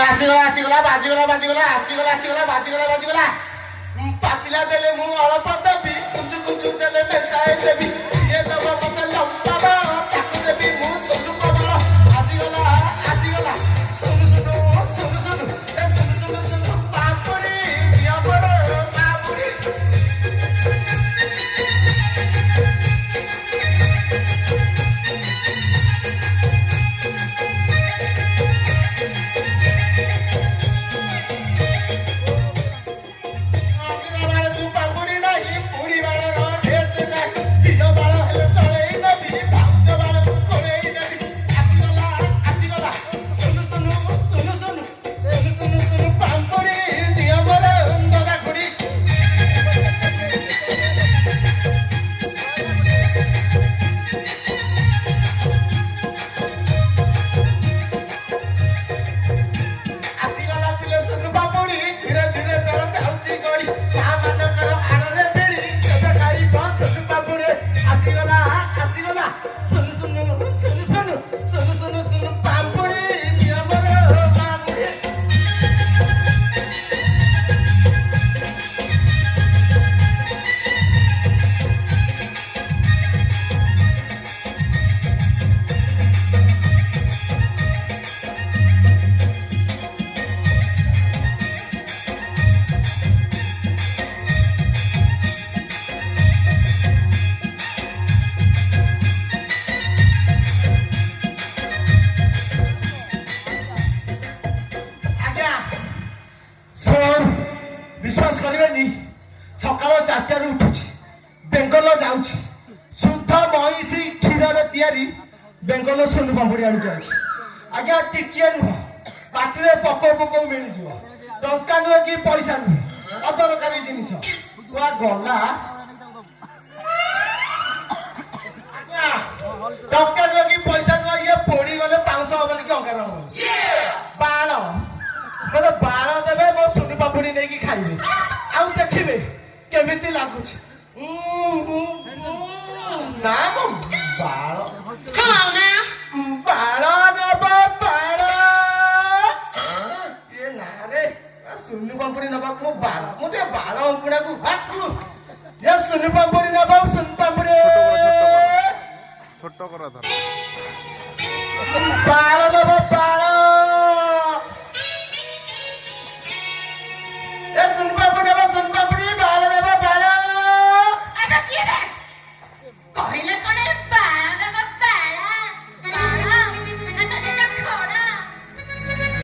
ଆସିଗଲା ଆସିଗଲା ବାଜିଗଲା ବାଜିଗଲା ଆସିଗଲା ଆସିଗଲା ବାଜିଗଲା ବାଜିଗଲା ପାଚିଲା ଦେଲେ ମୁଁ ଅଳପ ଦେବି କୁଚୁ କୁଚୁ ଦେଲେ ମେଞ୍ଚାଏ ଦେବି ଇଏ ଦେବ ମତେ ଲମ୍ବା ତାକୁ ଦେବି ମୁଁ ସୁଲୁ ପ୍ରବଳ ଆସିଗଲା ଆସିଗଲା ସୁନୁ ସୁନୁ ସୁନୁ ସୁନୁ ଏ ସୁନୁ ସୁନୁ ସୁନୁ ପାପୁଡ଼ି ପିଅ ବଡ଼ ପାପୁଡ଼ି विश्वास करेनि सकाल 4टार उठुची बेंगल जाऊची शुद्ध महिषी क्षीर तैयारी बेंगल सोनू पापड़ी आड़ जाए आज्ञा टिकिए नुह पाटे पको पको मिल जाव टंका नुह कि पैसा नुह अदरकारी जिनिस तुआ गला टंका नुह कि पैसा नुह ये पोड़ी गले 500 हबनी कि अंगार हम बाण मतलब बाण देवे मो सोनू पापड़ी नहीं खाइबे आउ देखिबे केमिति लागुछ ना मो बाण Come on now. बाण नबा बाण ये ना रे सोनू पापड़ी नबा मो बाण मोटे बाण अंकुड़ा को हाटू ये सोनू पापड़ी नबा सोनू पापड़ी छोटो करा था बाण नबा